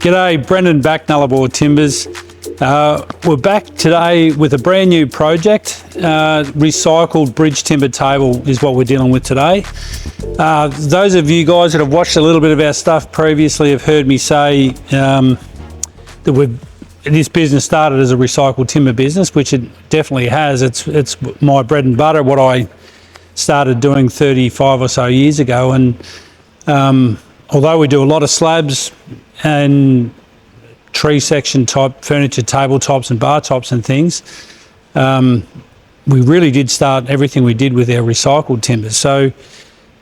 G'day, Brendan back, Nullarbor Timbers. We're back today with a brand new project. Recycled bridge timber table is what we're dealing with today. Those of you guys that have watched a little bit of our stuff previously have heard me say that this business started as a recycled timber business, which it definitely has. It's my bread and butter, what I started doing 35 or so years ago. And although we do a lot of slabs and tree section type furniture, tabletops and bar tops and things, we really did start everything we did with our recycled timbers. So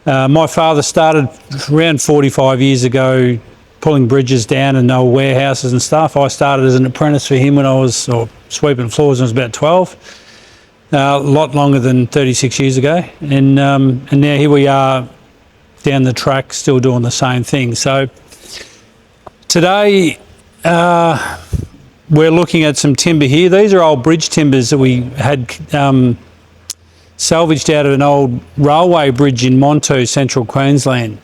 my father started around 45 years ago pulling bridges down in old warehouses and stuff. I started as an apprentice for him when I was sweeping floors when I was about 12, a lot longer than 36 years ago. And now here we are down the track still doing the same thing. So today we're looking at some timber here. These are old bridge timbers that we had salvaged out of an old railway bridge in Montu, central Queensland.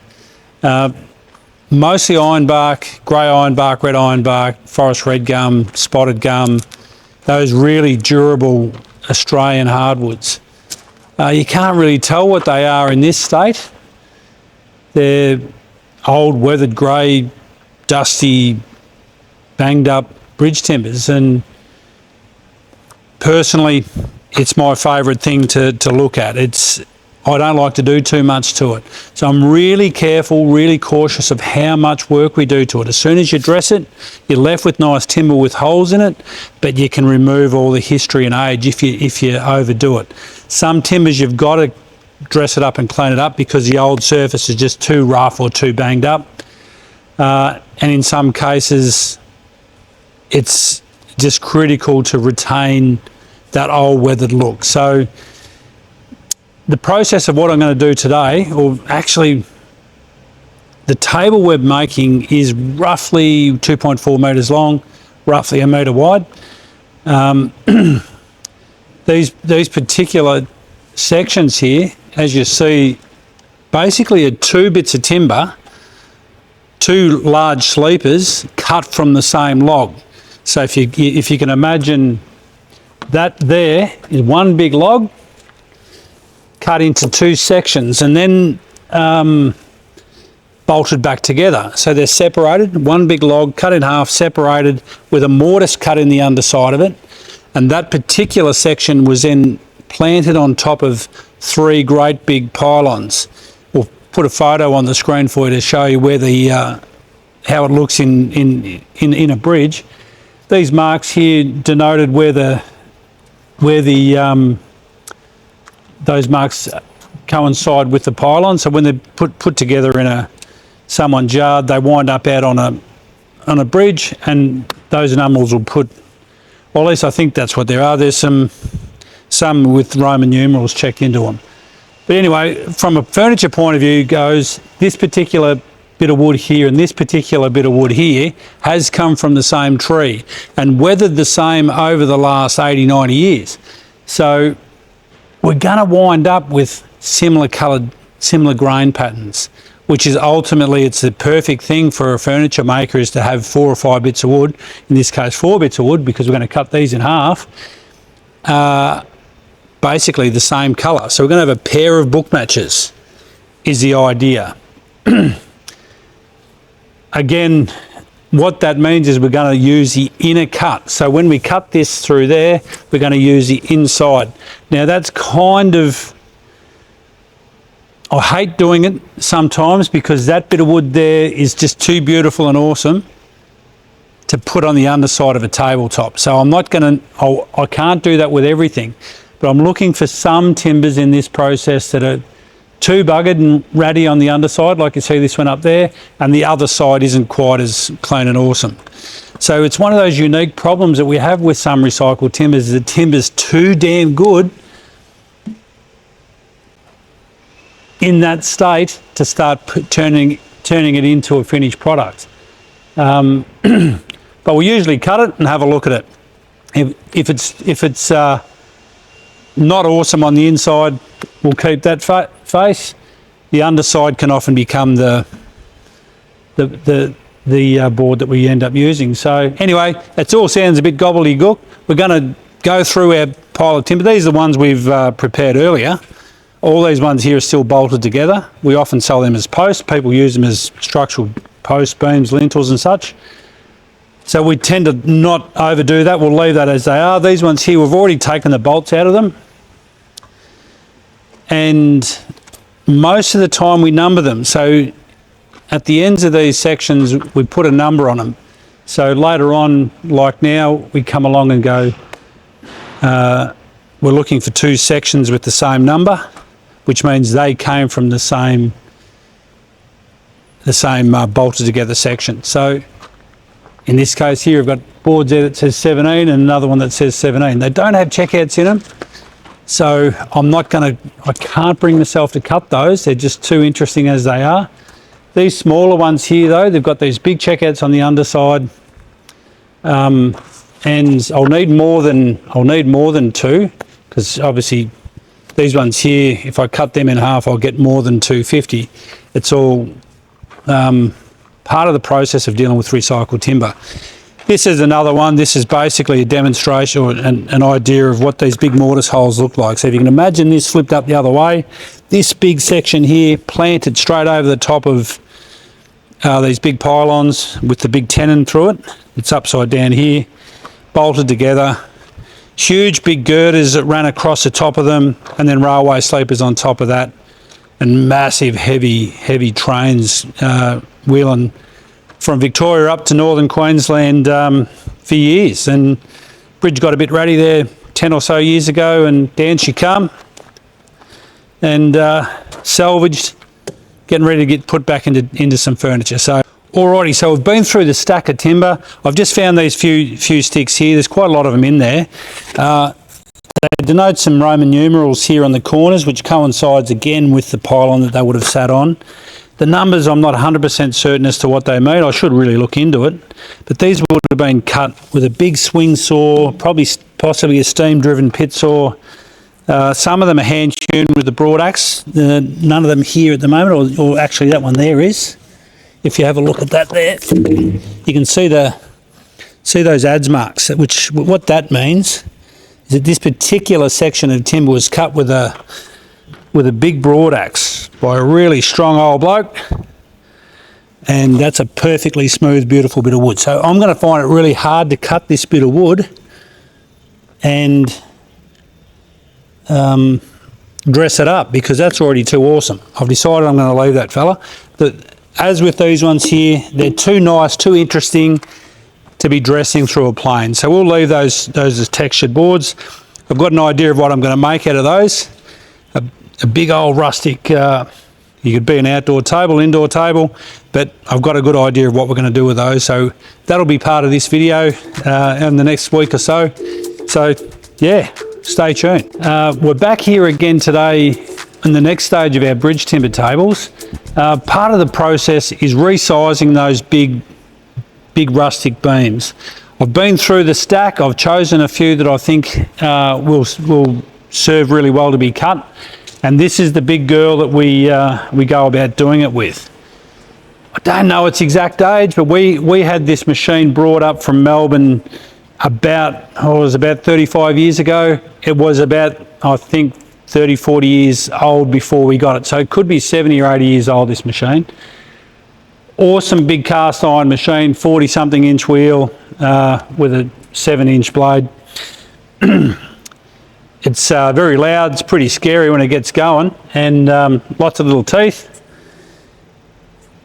Mostly ironbark, grey ironbark, red ironbark, forest red gum, spotted gum, those really durable Australian hardwoods. You can't really tell what they are in this state. They're old, weathered, grey, dusty, banged up bridge timbers, and personally it's my favourite thing to look at. I don't like to do too much to it, so I'm really careful, really cautious of how much work we do to it. As soon as you dress it, you're left with nice timber with holes in it, but you can remove all the history and age if you overdo it. Some timbers you've got to dress it up and clean it up because the old surface is just too rough or too banged up, and in some cases it's just critical to retain that old weathered look. So the process of what I'm going to do today, or actually the table we're making is roughly 2.4 metres long, roughly a metre wide. These particular sections here, as you see, basically are two bits of timber, two large sleepers cut from the same log. So if you can imagine that, there is one big log cut into two sections and then bolted back together. So they're separated, one big log cut in half, separated with a mortise cut in the underside of it. And that particular section was then planted on top of three great big pylons. We'll put a photo on the screen for you to show you where how it looks in a bridge. These marks here denoted where those marks coincide with the pylon. So when they're put together in someone's yard, they wind up out on a bridge, and those numerals will put, or at least I think that's what there are. There's some with Roman numerals checked into them. But anyway, from a furniture point of view goes, this particular bit of wood here and this particular bit of wood here has come from the same tree and weathered the same over the last 80, 90 years. So we're going to wind up with similar coloured, similar grain patterns, which is ultimately, it's the perfect thing for a furniture maker, is to have 4 or 5 bits of wood, in this case 4 bits of wood, because we're going to cut these in half, basically the same colour. So we're going to have a pair of book matches is the idea. Again, what that means is we're going to use the inner cut. So when we cut this through there, we're going to use the inside. Now that's kind of, I hate doing it sometimes because that bit of wood there is just too beautiful and awesome to put on the underside of a tabletop. So I'm not going to, I can't do that with everything, but I'm looking for some timbers in this process that are too buggered and ratty on the underside, like you see this one up there, and the other side isn't quite as clean and awesome. So it's one of those unique problems that we have with some recycled timbers, is the timber's too damn good in that state to start turning it into a finished product. But we usually cut it and have a look at it. If it's not awesome on the inside, we'll keep that face. The underside can often become the board that we end up using. So anyway, it all sounds a bit gobbledygook. We're going to go through our pile of timber. These are the ones we've prepared earlier. All these ones here are still bolted together. We often sell them as posts. People use them as structural posts, beams, lintels and such. So we tend to not overdo that. We'll leave that as they are. These ones here, we've already taken the bolts out of them. And most of the time we number them. So at the ends of these sections, we put a number on them. So later on, like now, we come along and go, we're looking for 2 sections with the same number, which means they came from the same bolted together section. So in this case here, I've got boards there that says 17 and another one that says 17. They don't have checkouts in them. So I can't bring myself to cut those. They're just too interesting as they are. These smaller ones here though, they've got these big checkouts on the underside. And I'll need more than 2, because obviously these ones here, if I cut them in half, I'll get more than 250. It's all part of the process of dealing with recycled timber. This is another one. This is basically a demonstration or an idea of what these big mortise holes look like. So if you can imagine this flipped up the other way, this big section here planted straight over the top of these big pylons with the big tenon through it. It's upside down here, bolted together. Huge big girders that ran across the top of them, and then railway sleepers on top of that, and massive heavy trains wheeling from Victoria up to northern Queensland for years. And bridge got a bit ratty there 10 or so years ago, and down she come and salvaged, getting ready to get put back into some furniture. So alrighty, so we've been through the stack of timber. I've just found these few sticks here. There's quite a lot of them in there. They denote some Roman numerals here on the corners, which coincides again with the pylon that they would have sat on. The numbers, I'm not 100% certain as to what they mean. I should really look into it. But these would have been cut with a big swing saw, possibly a steam-driven pit saw. Some of them are hand-hewn with the broad axe. None of them here at the moment, or actually that one there is. If you have a look at that there, you can see those adze marks. What that means is that this particular section of timber was cut with a big broad axe by a really strong old bloke, and that's a perfectly smooth, beautiful bit of wood. So I'm going to find it really hard to cut this bit of wood and dress it up, because that's already too awesome. I've decided I'm going to leave that fella. As with these ones here, they're too nice, too interesting to be dressing through a plane. So we'll leave those as textured boards. I've got an idea of what I'm going to make out of those. A big old rustic, you could be an outdoor table, indoor table, but I've got a good idea of what we're going to do with those. So that'll be part of this video in the next week or so. So yeah, stay tuned. We're back here again today in the next stage of our bridge timber tables. Part of the process is resizing those big rustic beams. I've been through the stack. I've chosen a few that I think will serve really well to be cut. And this is the big girl that we go about doing it with. I don't know its exact age, but we had this machine brought up from Melbourne about 35 years ago. It was about, I think, 30, 40 years old before we got it. So it could be 70 or 80 years old, this machine. Awesome big cast iron machine, 40-something inch wheel with a 7-inch blade. It's very loud, it's pretty scary when it gets going, and lots of little teeth.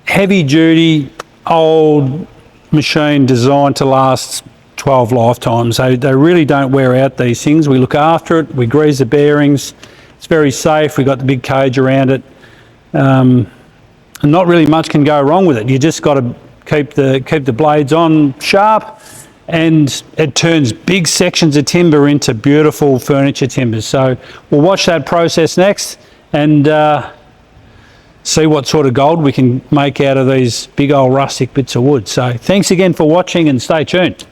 Heavy duty, old machine designed to last 12 lifetimes. They really don't wear out, these things. We look after it, we grease the bearings. It's very safe, we've got the big cage around it. And not really much can go wrong with it. You just got to keep the blades on sharp, and it turns big sections of timber into beautiful furniture timbers. So we'll watch that process next and see what sort of gold we can make out of these big old rustic bits of wood. So thanks again for watching, and stay tuned.